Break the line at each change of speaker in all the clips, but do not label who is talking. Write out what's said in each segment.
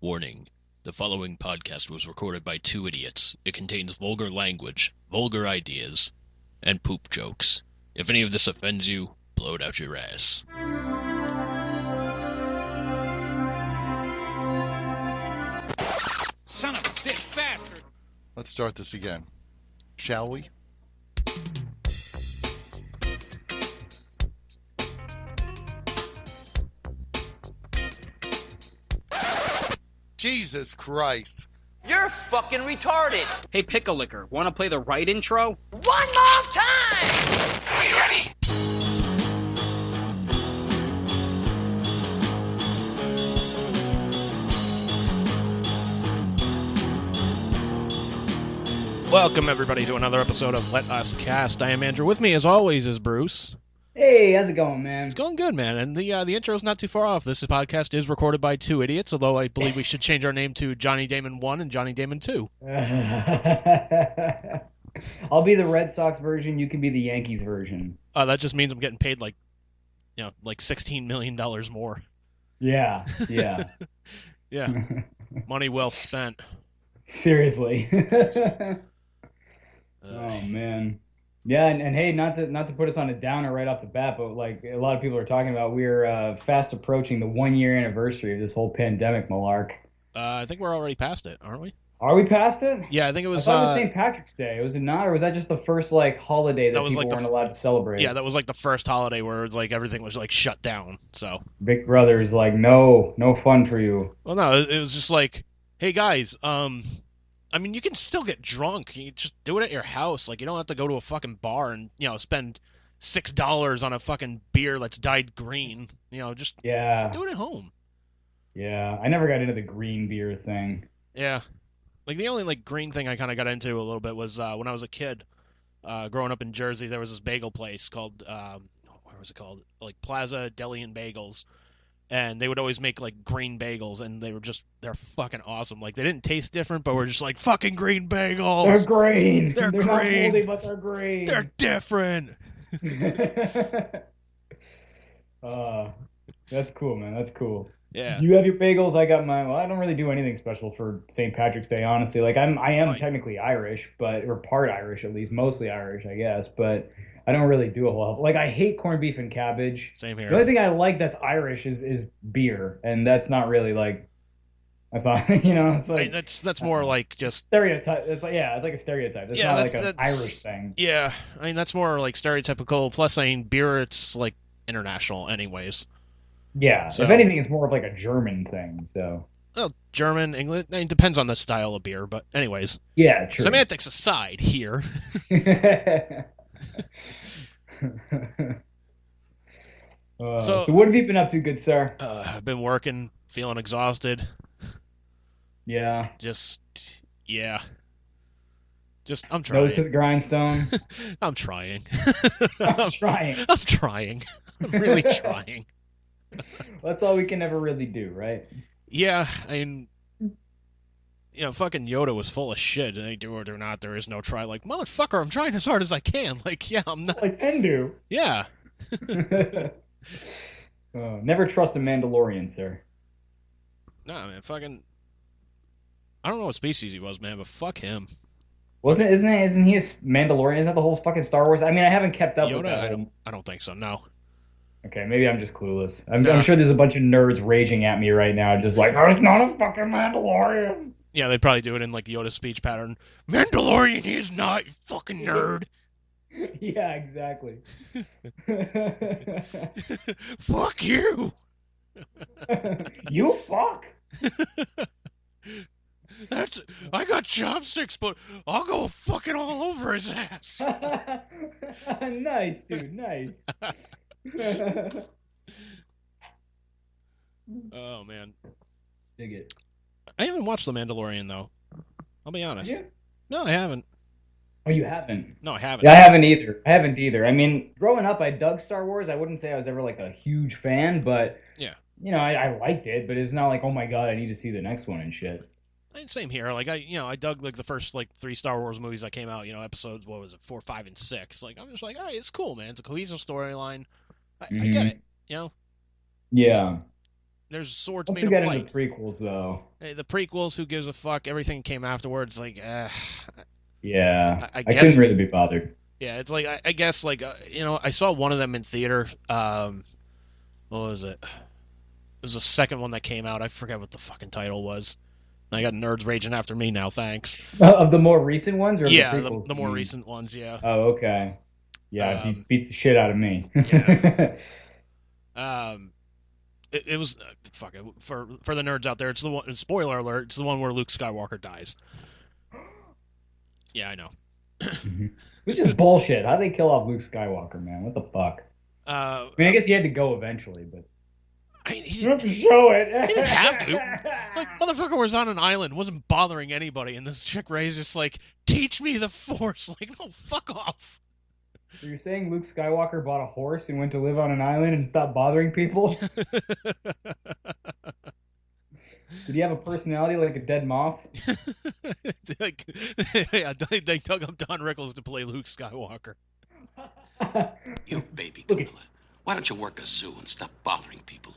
Warning: the following podcast was recorded by two idiots. It contains vulgar language, vulgar ideas, and poop jokes. If any of this offends you, blow it out your ass.
Son of a bitch bastard!
Let's start this again. Shall we? Jesus Christ.
You're fucking retarded.
Hey, Pickle Licker, want to play the right intro?
One more time!
Are you ready? Welcome, everybody, to another episode of Let Us Cast. I am Andrew. With me, as always, is Bruce.
Hey, how's it going, man?
It's going good, man. And the intro's not too far off. This podcast is recorded by two idiots, although I believe we should change our name to Johnny Damon 1 and Johnny Damon 2.
I'll be the Red Sox version. You can be the Yankees version.
That just means I'm getting paid like $16 million more.
Yeah.
Yeah. Money well spent.
Seriously. Oh man. Yeah, and hey, not to put us on a downer right off the bat, but like a lot of people are talking about, we're fast approaching the 1 year anniversary of this whole pandemic malark.
I think we're already past it, aren't we?
Are we past it?
Yeah, I think it was.
I thought it was St. Patrick's Day. Was it not, or was that just the first like holiday that
was
people
like
weren't allowed to celebrate?
Yeah, that was like the first holiday where like everything was like shut down. So
Big Brother's like, no fun for you.
well, no, it was just like, hey guys, I mean, you can still get drunk. You can just do it at your house. Like, you don't have to go to a fucking bar and, spend $6 on a fucking beer that's dyed green. Just do it at home.
Yeah, I never got into the green beer thing.
Yeah. Like, the only, like, green thing I kind of got into a little bit was when I was a kid, growing up in Jersey, there was this bagel place called, what was it called? Like, Plaza Deli and Bagels. And they would always make, like, green bagels, and they're fucking awesome. Like, they didn't taste different, but we're just like, fucking green bagels!
They're green!
They're
not
green!
moldy, but they're green!
They're different!
That's cool, man. That's cool.
Yeah.
You have your bagels, I got mine. Well, I don't really do anything special for St. Patrick's Day, honestly. Like, I am technically Irish, or part Irish at least, mostly Irish, I guess, but I don't really do a whole lot. Like, I hate corned beef and cabbage.
Same here.
The only thing I like that's Irish is beer, and that's not really like, that's not, it's like
that's more like just
stereotype. It's like, it's like a stereotype. It's not like an Irish thing.
Yeah, I mean that's more like stereotypical. Plus, I mean beer, it's like international, anyways.
Yeah,
so,
if anything, it's more of like a German thing. So.
Well, German, English, it depends on the style of beer, but anyways.
Yeah, true.
Semantics aside, here.
So what have you been up to, good sir?
I've been working, feeling exhausted.
Yeah.
I'm trying.
Nose to the grindstone.
I'm trying.
I'm trying.
I'm trying. I'm really trying.
That's all we can ever really do, right?
Yeah, I mean, fucking Yoda was full of shit. And do or do not, there is no try. Like, motherfucker, I'm trying as hard as I can. Like, yeah, I'm not.
Like Endu.
Yeah.
Never trust a Mandalorian, sir.
Nah, man, fucking. I don't know what species he was, man, but fuck him.
Isn't he a Mandalorian? Isn't that the whole fucking Star Wars? I mean, I haven't kept up
Yoda,
with that.
I don't think so. No.
Okay, maybe I'm just clueless. I'm sure there's a bunch of nerds raging at me right now, just like, oh, it's not a fucking Mandalorian.
Yeah, they'd probably do it in like Yoda's speech pattern. Mandalorian, he is not, you fucking nerd.
Yeah, exactly.
Fuck you.
You fuck.
I got chopsticks, but I'll go fucking all over his ass.
Nice, dude, nice.
Oh man,
Dig it.
I haven't watched The Mandalorian though. I'll be honest.
Yeah.
No, I haven't.
Oh, you haven't?
No, I haven't.
Yeah, I haven't either. I mean, growing up, I dug Star Wars. I wouldn't say I was ever like a huge fan, but
yeah,
I liked it. But it's not like, oh my god, I need to see the next one and shit.
Same here. Like I dug like the first like 3 Star Wars movies that came out. Episodes, what was it, 4, 5, and 6. Like I'm just like, all right, it's cool, man. It's a cohesive storyline. I get it.
Yeah.
There's swords
Once
made
we
of
get into
light.
the prequels, though,
The prequels, who gives a fuck? Everything came afterwards. Like,
yeah,
I
I
guess.
couldn't really be bothered.
Yeah, it's like I guess like I saw one of them in theater. What was it? It was the second one that came out. I forget what the fucking title was. I got nerds raging after me now. Thanks.
Of the more recent ones or of the
Yeah,
prequels?
the
you
more
mean?
recent ones. Yeah.
Oh, okay. Yeah, it
Um.
beats the shit out of me.
Yeah. Um. It was fuck it for the nerds out there. It's the one. Spoiler alert! It's the one where Luke Skywalker dies. Yeah, I know.
Which is bullshit. How they kill off Luke Skywalker, man? What the fuck? I mean, I guess he had to go eventually, but
He
you don't have to show it.
He didn't have to. Like, motherfucker was on an island, wasn't bothering anybody, and this chick Ray's just like, teach me the Force. Like, no, fuck off.
So you're saying Luke Skywalker bought a horse and went to live on an island and stopped bothering people? Did he have a personality like a dead moth?
Like, yeah, they dug up Don Rickles to play Luke Skywalker.
You baby gorilla. Why don't you work a zoo and stop bothering people?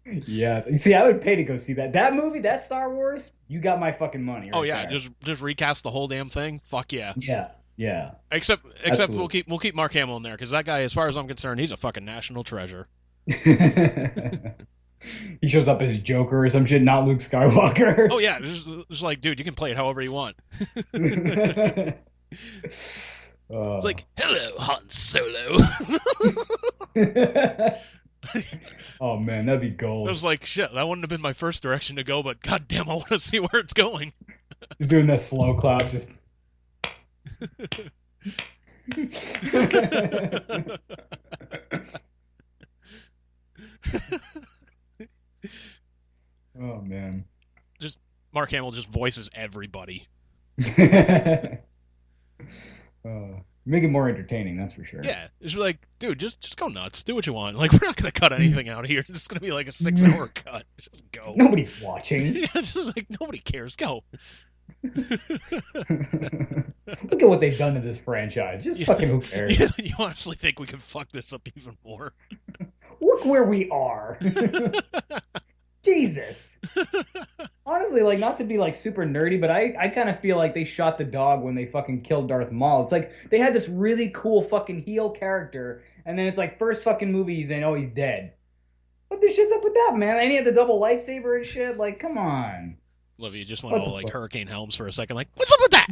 Yeah. See, I would pay to go see that. That movie, that Star Wars, you got my fucking money.
Oh
Right
yeah,
there.
just recast the whole damn thing. Fuck yeah.
Yeah. Yeah.
Except
Absolutely.
we'll keep Mark Hamill in there because that guy, as far as I'm concerned, he's a fucking national treasure.
He shows up as Joker or some shit, not Luke Skywalker.
Oh yeah, just like, dude, you can play it however you want. Like, hello, Han Solo.
Oh man, that'd be
I
gold.
was like, shit, that wouldn't have been my first direction to go, but goddamn, I want to see where it's going.
He's doing that slow clap, just. Oh man.
Just Mark Hamill just voices everybody.
Make it more entertaining, that's for sure.
Yeah, it's like, dude, just go nuts, do what you want. Like, we're not gonna cut anything out here. This is gonna be like a 6-hour cut. Just go.
Nobody's watching.
Yeah, just like nobody cares. Go.
Look at what they've done to this franchise. Just fucking who cares?
You honestly think we can fuck this up even more?
Look where we are. Jesus. Honestly, like, not to be like super nerdy, but I kind of feel like they shot the dog when they fucking killed Darth Maul. It's like they had this really cool fucking heel character, and then it's like first fucking movie he's in, oh, he's dead. What the shit's up with that, man? And he had the double lightsaber and shit. Like, come on.
Love you. Just went
What
all
the
like
fuck?
Hurricane Helms for a second. Like, what's up with that?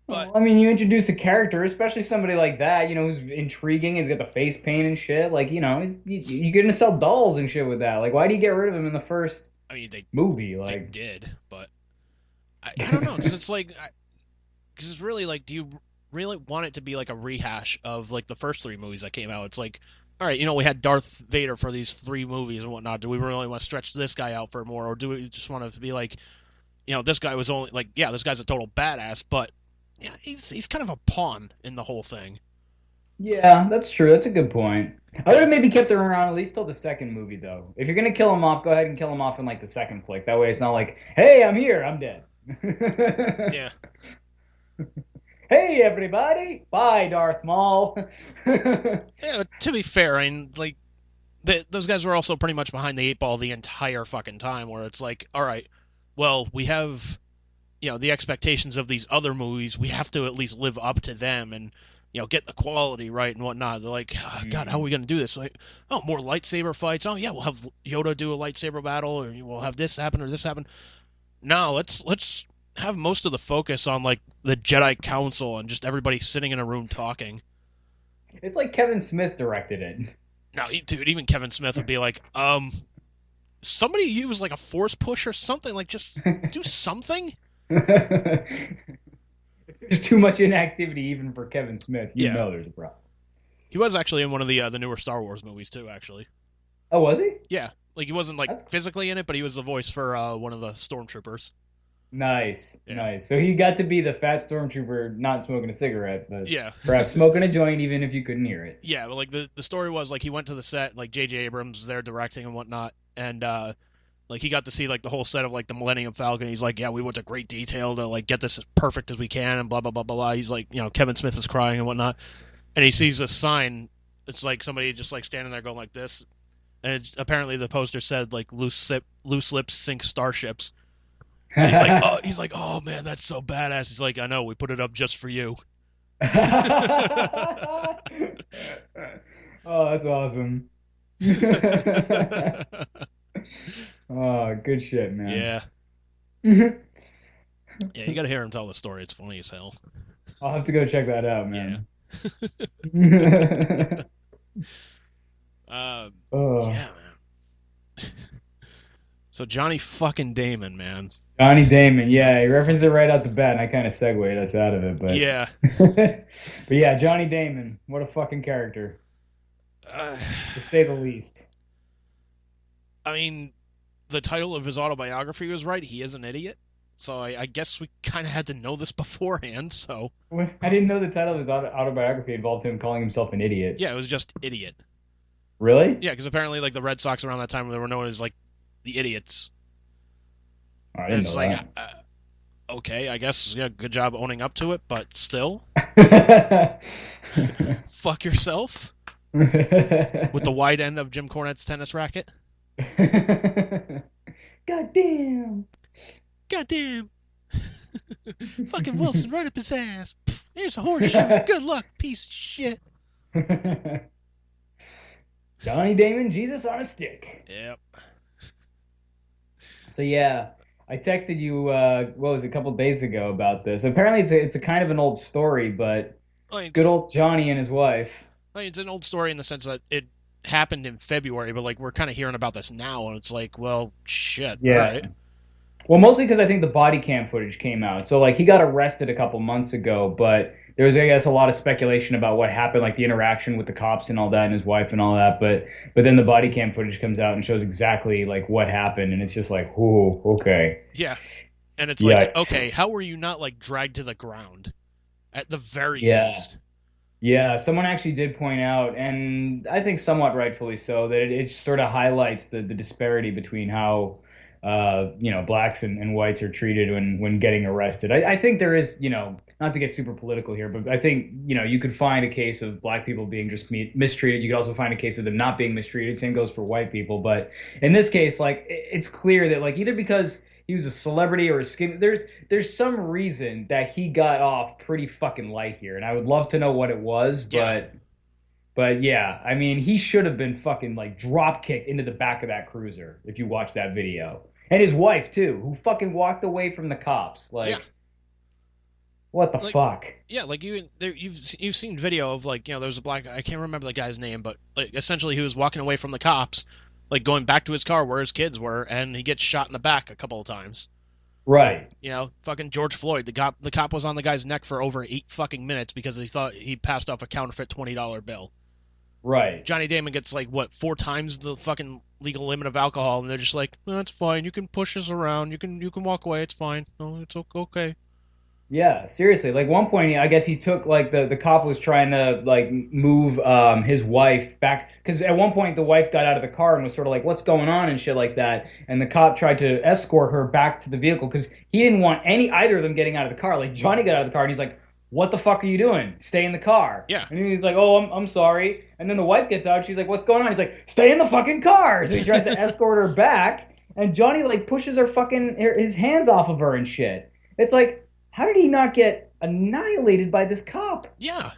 But
Well, I mean, you introduce a character, especially somebody like that, you know, who's intriguing, he's got the face paint and shit. Like, you know, you're going to sell dolls and shit with that. Like, why do you get rid of him in the first
I mean, they
movie?
they
Like,
did, but I don't know, because it's like, because it's really like, do you really want it to be like a rehash of like the first 3 movies that came out? It's like, all right, you know, we had Darth Vader for these 3 movies and whatnot. Do we really want to stretch this guy out for more, or do we just want to be like, you know, this guy was only like, yeah, this guy's a total badass, but yeah, he's kind of a pawn in the whole thing.
yeah, that's true. That's a good point. I would have maybe kept him around at least till the second movie, though. If you're going to kill him off, go ahead and kill him off in, like, the second flick. That way it's not like, hey, I'm here, I'm dead.
Yeah.
Hey, everybody. Bye, Darth Maul.
Yeah, but to be fair, I mean, like, those guys were also pretty much behind the 8 ball the entire fucking time, where it's like, all right, well, we have, you know, the expectations of these other movies. We have to at least live up to them and, you know, get the quality right and whatnot. They're like, oh, God, how are we going to do this? Like, oh, more lightsaber fights. Oh, yeah, we'll have Yoda do a lightsaber battle, or we'll have this happen or this happen. No, let's have most of the focus on, like, the Jedi Council and just everybody sitting in a room talking.
It's like Kevin Smith directed it.
Now, dude, even Kevin Smith would be like, somebody use, like, a force push or something. Like, just do something.
There's too much inactivity even for Kevin Smith. You
Yeah.
know there's a problem.
He was actually in one of the newer Star Wars movies, too, actually.
Oh, was he?
Yeah. Like, he wasn't, like,
That's-
physically in it, but he was the voice for one of the stormtroopers.
Nice,
Yeah.
nice. So he got to be the fat stormtrooper not smoking a cigarette, but
Yeah.
perhaps smoking a joint even if you couldn't hear it.
Yeah, but, like, the story was, like, he went to the set, like, J.J. Abrams was there directing and whatnot, and, like, he got to see, like, the whole set of, like, the Millennium Falcon. He's like, yeah, we went to great detail to, like, get this as perfect as we can, and blah, blah, blah, blah, blah. He's like, you know, Kevin Smith is crying and whatnot. And he sees this sign it's like somebody just like standing there going like this, and apparently the poster said like loose lips sink starships. And he's like, oh man, that's so badass. He's like, I know, we put it up just for you.
Oh, that's awesome. Oh, good shit, man.
Yeah. Yeah, you gotta hear him tell the story. It's funny as hell.
I'll have to go check that out, man.
Yeah.
Oh.
Yeah, man. So Johnny fucking Damon, man.
Johnny Damon, yeah, he referenced it right out the bat, and I kind of segued us out of it, but
Yeah.
but yeah, Johnny Damon, what a fucking character, to say the least.
I mean, the title of his autobiography was right. He is an idiot. So I guess we kind of had to know this beforehand. So
I didn't know the title of his autobiography involved him calling himself an idiot.
yeah, it was just idiot.
Really?
Yeah, because apparently like the Red Sox around that time they were known as like the idiots.
Oh, I
And
didn't
it's
know
like, okay, I guess yeah, good job owning up to it, but still,
that.
fuck yourself with the wide end of Jim Cornette's tennis racket.
Goddamn.
Goddamn. Fucking Wilson, right up his ass. Pff, here's a horseshoe. Good luck, piece of shit.
Johnny Damon, Jesus on a stick.
Yep.
So yeah, I texted you, what was it, a couple days ago about this. Apparently it's a kind of an old story, but
I mean,
good old Johnny and his wife.
I mean, it's an old story in the sense that it happened in February, but like we're kind of hearing about this now, and it's like, well, shit.
Yeah.
All right.
Well, mostly because I think the body cam footage came out. So like he got arrested a couple months ago, but there was, I guess, a lot of speculation about what happened, like the interaction with the cops and all that, and his wife and all that. But then the body cam footage comes out and shows exactly like what happened, and it's just like, ooh, okay.
Yeah. And it's like, okay, how were you not like dragged to the ground at the very least?
Yeah, someone actually did point out, and I think somewhat rightfully so, that it sort of highlights the disparity between how blacks and whites are treated when getting arrested. I think there is, not to get super political here, but I think, you could find a case of black people being just mistreated. You could also find a case of them not being mistreated. Same goes for white people. But in this case, like, it's clear that, like, either because he was a celebrity or a skin, there's some reason that he got off pretty fucking light here. And I would love to know what it was, But yeah, I mean, he should have been fucking like drop kicked into the back of that cruiser if you watch that video. And his wife too, who fucking walked away from the cops. Like, what the fuck?
Yeah, like you've seen video of like, there was a black guy, I can't remember the guy's name, but like essentially he was walking away from the cops, like going back to his car where his kids were, and he gets shot in the back a couple of times.
Right.
Fucking George Floyd. The cop was on the guy's neck for over 8 fucking minutes because he thought he passed off a counterfeit $20 bill.
Right.
Johnny Damon gets like 4 times the fucking legal limit of alcohol, and they're just like, no, that's fine. You can push us around. You can walk away. It's fine. No, it's okay.
Yeah, seriously. Like one point, I guess he took like the cop was trying to like move his wife back, because at one point the wife got out of the car and was sort of like, what's going on and shit like that, and the cop tried to escort her back to the vehicle because he didn't want either of them getting out of the car. Like Johnny got out of the car and he's like, what the fuck are you doing? Stay in the car.
Yeah.
And he's like, oh, I'm sorry. And then the wife gets out. She's like, what's going on? He's like, stay in the fucking car. So he tries to escort her back, and Johnny like pushes his hands off of her and shit. It's like, how did he not get annihilated by this cop?
Yeah.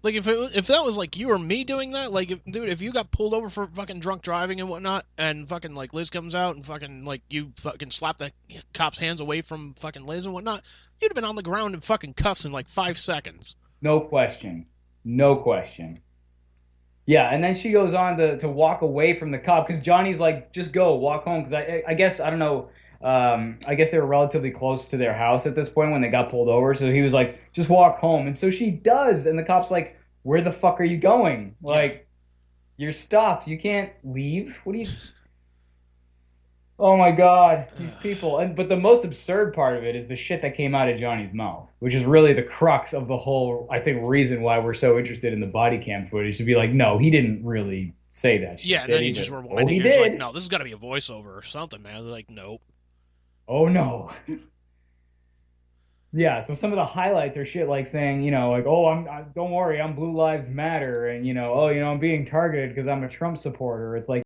Like if that was like you or me doing that, like if you got pulled over for fucking drunk driving and whatnot, and fucking like Liz comes out and fucking like you fucking slap the cop's hands away from fucking Liz and whatnot, you'd have been on the ground in fucking cuffs in like 5 seconds.
No question. Yeah, and then she goes on to walk away from the cop because Johnny's like, just go, walk home. Because I guess, I don't know, I guess they were relatively close to their house at this point when they got pulled over. So he was like, just walk home. And so she does. And the cop's like, where the fuck are you going? Like, you're stopped. You can't leave. What do you... Oh my God, these people. But the most absurd part of it is the shit that came out of Johnny's mouth, which is really the crux of the whole, I think, reason why we're so interested in the body cam footage, to be like, no, he didn't really say that shit.
Yeah, and then you just were winding. You're just like, no, this has got to be a voiceover or something, man. They're like, nope.
Oh no. Yeah, so some of the highlights are shit like saying, like, oh, don't worry, I'm Blue Lives Matter, and oh, I'm being targeted because I'm a Trump supporter. It's like